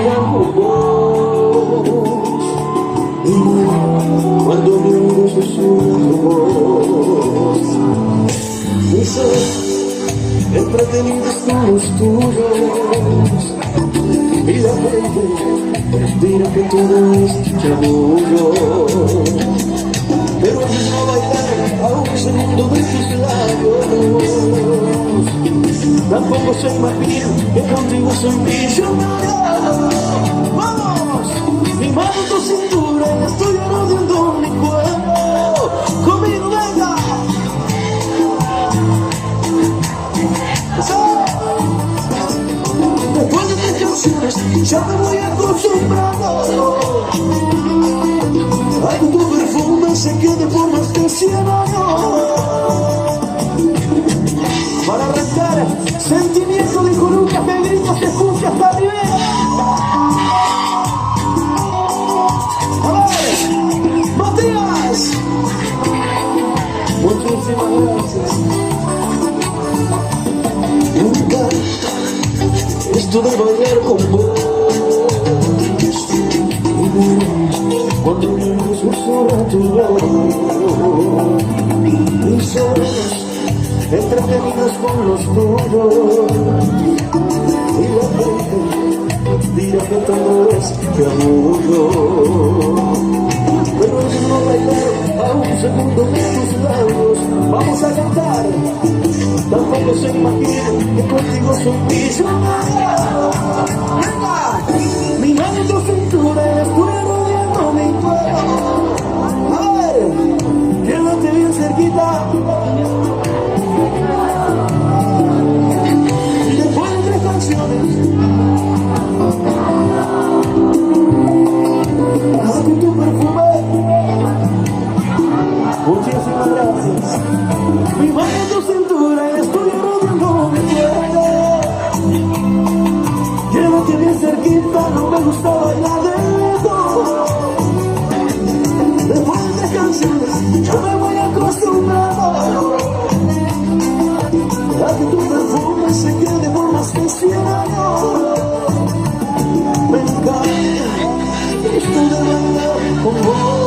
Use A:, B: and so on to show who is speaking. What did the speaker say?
A: bailar con vos. Y cuando mi oído susurra tu voz, mis ojos entretenidos con los tuyos, y la gente dirá que todo es chamullo. Pero no bailar a un segundo de tus labios, tampoco se imagina que contigo soy millonario. ¡Vamos! Mi mano en tu cintura y estoy rodeando mi cuerpo. ¡Conmigo, venga! Después de 3 canciones ya me voy acostumbrando a que tu perfume se quede por más de 100 años. Para arrancar, sentimiento dijo Lucas, que grito se escucha hasta Rivera. A ver, Matías. Muchísimas gracias. Me encanta esto de bailar con vos. Cuando mi voz susurra tu voz, mis ojos entretenidos con los tuyos, y la gente dirá que todo es chamullo. Pero es no bailar a un segundo de tus labios. Vamos a cantar. Tampoco se imagina que contigo soy millonario. ¡Venga! Mi mano en tu cintura y estoy rodeando mi cuerpo. A ver, quédate bien cerquita. Y después de 3 canciones, con tu perfume. Muchísimas gracias. Mi mano en tu cintura y estoy rodeando mi cuerpo. Quédate bien cerquita, no me gusta bailar de todo. Después de 3 canciones, yo me voy acostumbrando a que tu perfume se quede por más de 100 años. Me encanta esto de bailar con vos.